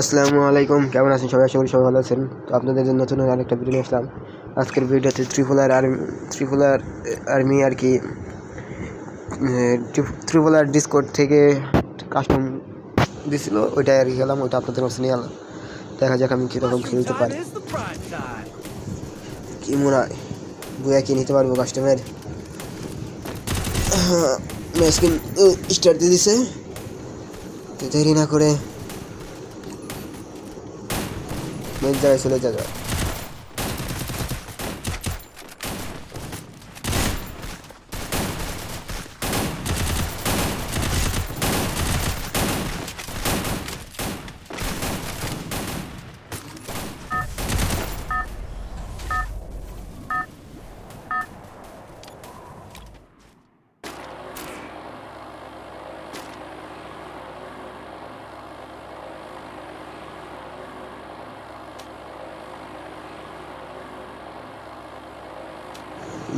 আসসালামু আলাইকুম, কেমন আছেন সবাই? আশা করি সবাই ভালো আছেন। তো আপনাদের জন্য নতুন আরেকটা ভিডিও নিয়ে আসলাম। আজকের ভিডিওতে ত্রিপুলার আর্মি আর কি ত্রিপুলার ডিসকোড থেকে কাস্টম দিছিল, ওইটাই আর কি গেলাম, ওইটা আপনাদের কাছে নিয়ে এলাম। দেখা যাক আমি কীরকম খেলতে পারি, কি মনে হয় বইয়া কি নিতে পারবো কাস্টমের। ম্যাচ কিন্তু স্টার্ট দিয়ে দিছে, তো দেরি না করে মেন জায়গায় চলে যাবে।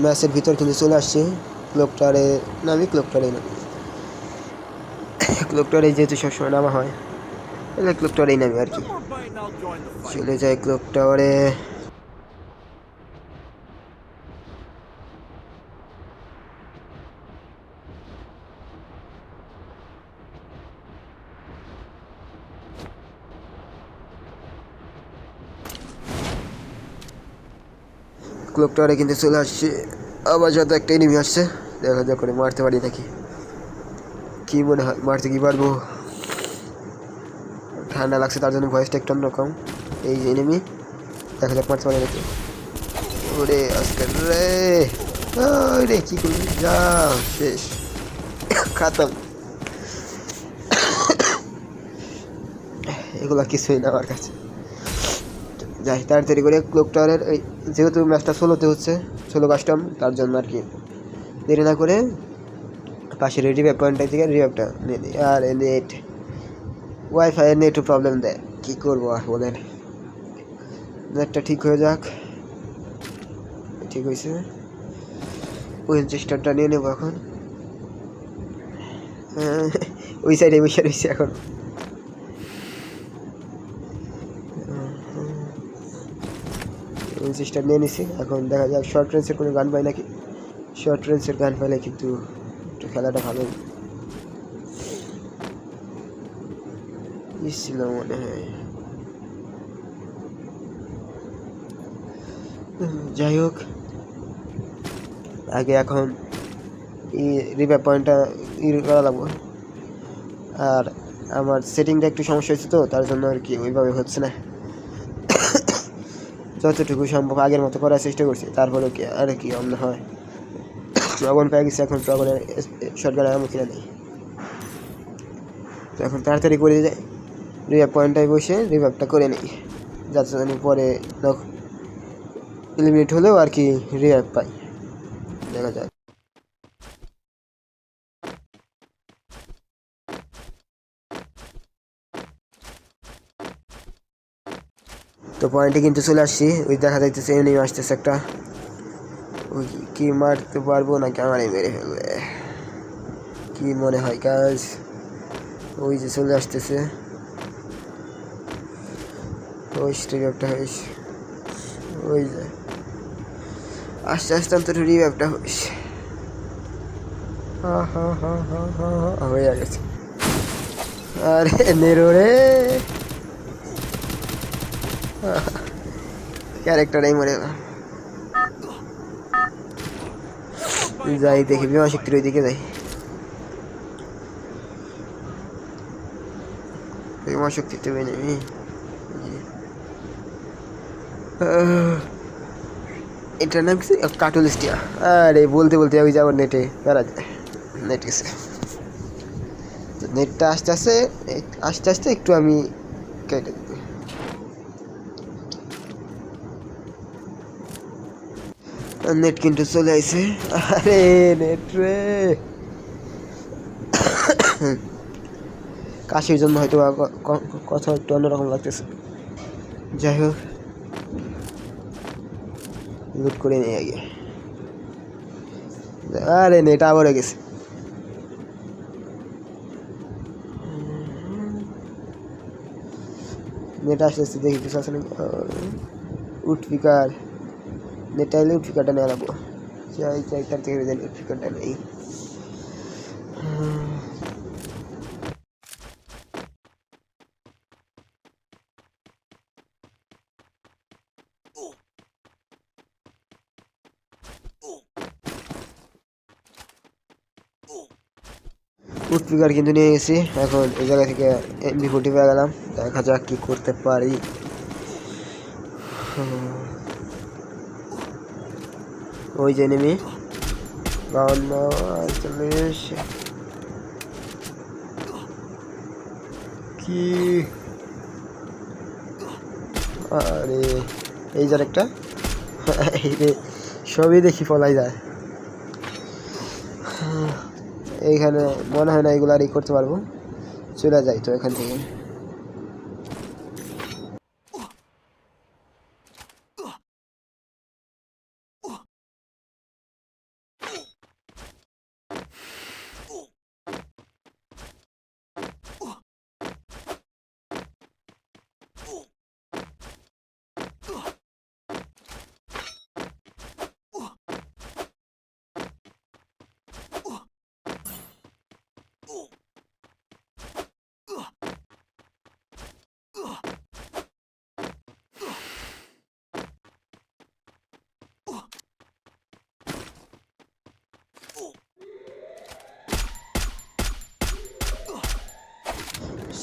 ম্যাচের ভিতর কিন্তু চলে আসছে ক্লোকটারে নামি, ক্লোকটারে নামি, ক্লোকটারে যেহেতু সবসময় নামা হয়, তাহলে ক্লোকটারেই নামি আর কি। চলে যায় ক্লোক টাওয়ারে। ক্লোক টাওয়ারে কিন্তু চলে আসছে, আবার যত একটা এনিমি আসছে, দেখা যাক করে মারতে পারি নাকি। কি মনে হয় মারতে কি পারবো? ঠান্ডা লাগছে তার জন্য ভয়েসটা একটু অন্যরকম। এই যে এনিমি, দেখা যাক মারতে পারি নাকি। ওরে আজকাল রে, রে কি করবি, যা শেষ, খাতাম। এগুলা কিছুই না আমার কাছে। যাই তাড়াতাড়ি করে ক্লোক টাওয়ারের, যেহেতু ম্যাচটা সোলোতে হচ্ছে, সোলো কাস্টম, তার জন্য আর কি দেরি না করে পাশে রিভাইভ পয়েন্টটা থেকে রিভাইভটা নিয়ে দিই। আর নেট, ওয়াইফাইয়ের নেটও প্রবলেম দেয়, কী করবো আর বলেন। নেটটা ঠিক হয়ে যাক। ঠিক হয়েছে, উইনচেস্টারটা নিয়ে নেবো এখন। ওই সাইডে বসে রয়েছে এখন। উইনচেস্টার নিয়ে নিছি, এখন দেখা যাক শর্ট রেঞ্জের কোনো গান পাই নাকি। শর্ট রেঞ্জের গান পাইলে কিন্তু একটু খেলাটা ভালো ছিল মনে হয়। যাই হোক, আগে এখন রিভাইভ পয়েন্টটা করা লাগবো। আর আমার সেটিংটা একটু সমস্যা হয়েছে, তো তার জন্য আর কি ওইভাবে হচ্ছে না। যতটুকু সম্ভব আগের মতো করার চেষ্টা করছি, তারপরেও কি আর কি অন্য হয়। ড্রাগন পেয়ে গেছে, এখন ড্রাগনের শর্টগান আমার কিনে নেই, তো এখন তাড়াতাড়ি করে যাই, রিভাইভ পয়েন্টটায় বসে রিভাইভটা করে নিই, যাতে জানি পরে এলিমিনেট হলেও আর কি রিভাইভ পাই। দেখা যায়। তো পয়েন্টে কিন্তু চলে আসছি, ওই দেখা যাইতেছে এনিমি আসতেছে একটা, ওই কি মারতে পারবো নাকি আমারই মেরে ফেলবে, কি মনে হয় কাজ? ওই যে চলে আসতেছে, ওই রিভাইভটা হয়েছে, ওই যে আস্তে আস্তে অন্তত রিভাইভটা হয়েছে। হয়ে গেছে। আরে নেরো রে, ক্যারেক্টারটাই মরে গেল। যাই দেখি বিমা শক্তির ওইদিকে যাই, বিমা শক্তিতে নেই। এটার নাম কি? কার্টুলিস্টিয়া। আরে বলতে বলতে ওই যাবার নেটে বেড়া যায়, নেট গেছে। নেটটা আস্তে আস্তে আস্তে আস্তে একটু আমি কেটে দিই। নেট কিন্তু চলে আইছে। আরে নেট রে, কাশির জন্য হয়তো কথা একটু অন্যরকম লাগতেছে। যাই হোক, লুট করে নিয়ে আগে। আরে নেট আবার গেছে। নেট আসতেছে, দেখি কিছু আছে নাকি। উড পিকার, নেট আইলে উড পিকারটা নিয়ে নেবো। চাই চাই তার থেকে জানি উড পিকারটা নেই। উড পিকার কিন্তু নিয়ে গেছি। এখন এই জায়গা থেকে MP40 পেয়ে গেলাম, দেখা যাক কি করতে পারি। ওই যে নেমি 52 কি, আরে এই যার একটা সবই দেখি ফলাই যায়। এইখানে মনে হয় না এগুলো আর করতে পারবো, চলে যাই তো এখান থেকে।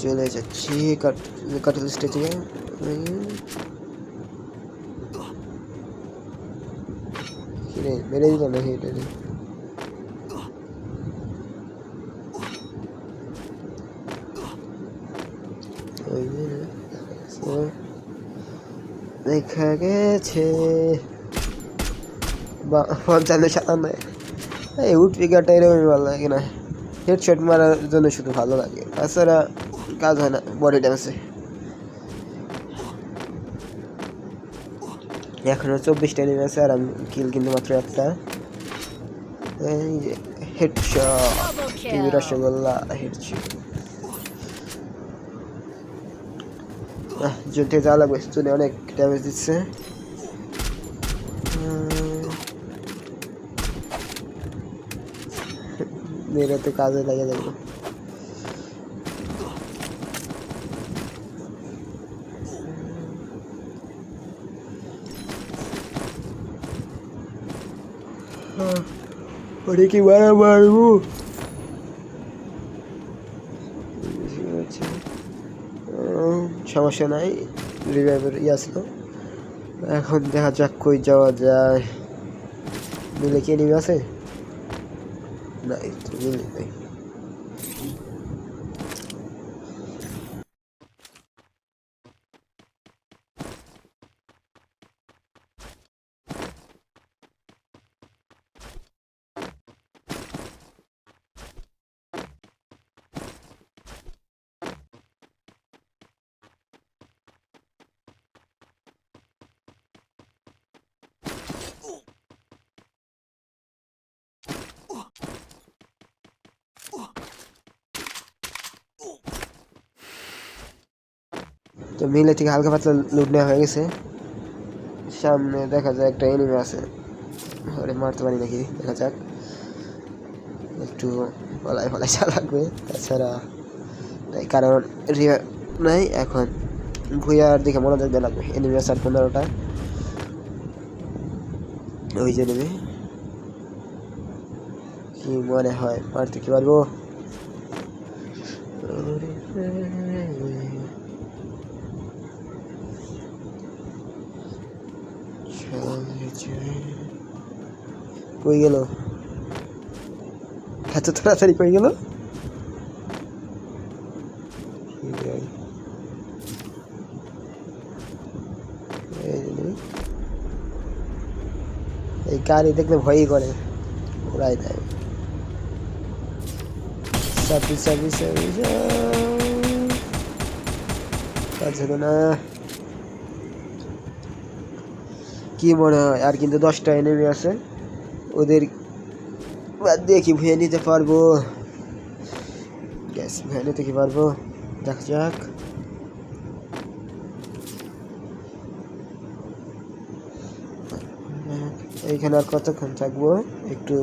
চলে যাচ্ছি কাটল স্টেজে। মেরে দিল না এটা, দেখা গেছে 55-57। এই উড পিকারটা এরকমই ভালো লাগে না, হেডশট মারার জন্য শুধু ভালো লাগে, তাছাড়া কাজ হয় না বডি ড্যামেজে। এখনো 24টা নিয়ে আছে, আর আমি কিল কিন্তু মাত্র একটা। এই হেডশট, টিভি রসগোল্লা হেডশট। জলদি যাওয়া লাগবে, চলে অনেক ড্যামেজ দিচ্ছে। মেয়েরা তো কাজে লাগে যাবো। ওরে কি মারবো, সমস্যা নাই, রিভাইভের আসলো। এখন দেখা যাক কই যাওয়া যায়। মিলে কি নিবে আছে? নাই তো, মিলে নাই। তো মিলে থেকে হালকা পাতলা লুট নেওয়া হয়ে গেছে। সামনে দেখা যায় একটা এনিমি আছে, ওরে মারতে পারি নাকি, দেখা যাক। একটু পালাই পালাই লাগবে, তাছাড়া কারণ রিভাইভ নাই। এখন ভুইয়ার দিকে মনোযোগ দেওয়া লাগবে। এনিমি আছে 15টা, ওই যে নেবে কি মনে হয় মারতে কি পারবো। কই গেল, এত তাড়াতাড়ি কই গেল। এই গাড়ি দেখলে ভয়ই করে, উড়াই দেয়। সার্ভিস সার্ভিস সার্ভিস কাজ হলো না। কি মনে হয় আর কিন্তু 10টা এনিমি আছে, ওদের বাদ দিয়ে কি ভুয়ে নিতে পারবো? গ্যাস ভুয়ে নিতে কি পারবো, দেখা যাক। এইখানে আর কতক্ষণ থাকবো, একটু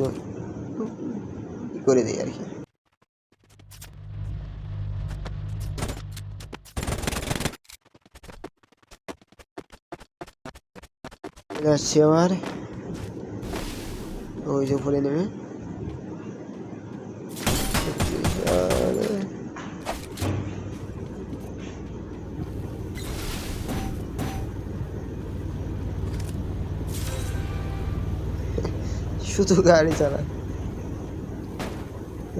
করে দিই আর কি। যাচ্ছি আবার, ওই যে উপরে নেমে শুধু গাড়ি চালা।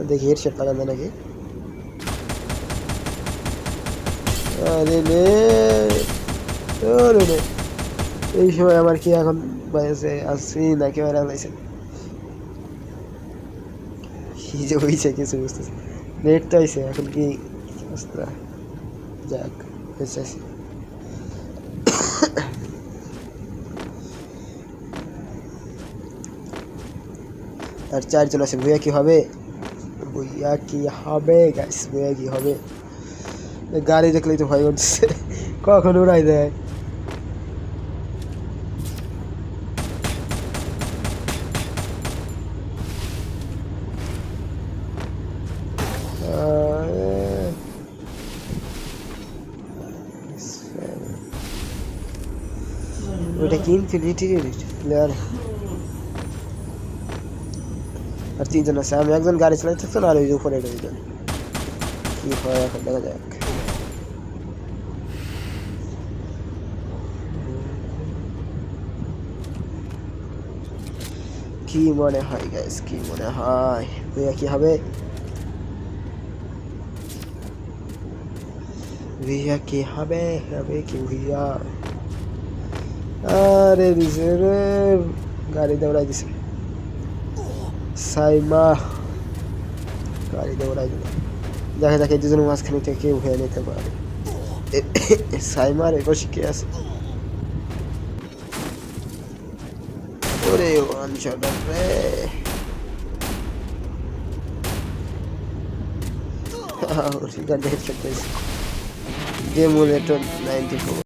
দেখি হেডশট লাগানো নাকি। আরে রে, এই সময় আমার কি এখন বাজে আসছি না ক্যামেরা লাইছে, কি যে হয়েছে কিছু বুঝতেছি। নেট তো আইছে, এখন কি অবস্থা? যাক, বেঁচে আছি। আর 4 জন আছে, ভুইয়া কি হবে? ভুইয়া কি হবে গাইস? ভুইয়া কি হবে? গাড়ি দেখলেই তো ভয় করতেছে, কখন উড়াই দেয়। ওটা কি ইনফিনিটি প্লেয়ার? আর 3 জন আছে, আমি একজন গাড়ি চালাতে থাকতো, আর ওই যে উপরে 2 জন। কি হয় এখন দেখা যাক। কি মনে হয় গাইস, কি মনে হয় ভুইয়া কি হবে? ভুইয়া কি হবে? হবে কি ভুইয়া? আরে রে, গাড়ি দৌড়াই দিছে সাইমা, গাড়ি দৌড়াই দিল। দেখা যাক এই দুজনের মাঝখানে থেকে কেউ হয়ে নিতে পারে। সাইমার এবার শিখে আছে। ওরে ওয়ান শট রে, হেডশট পাইছে। গেম ওর 94।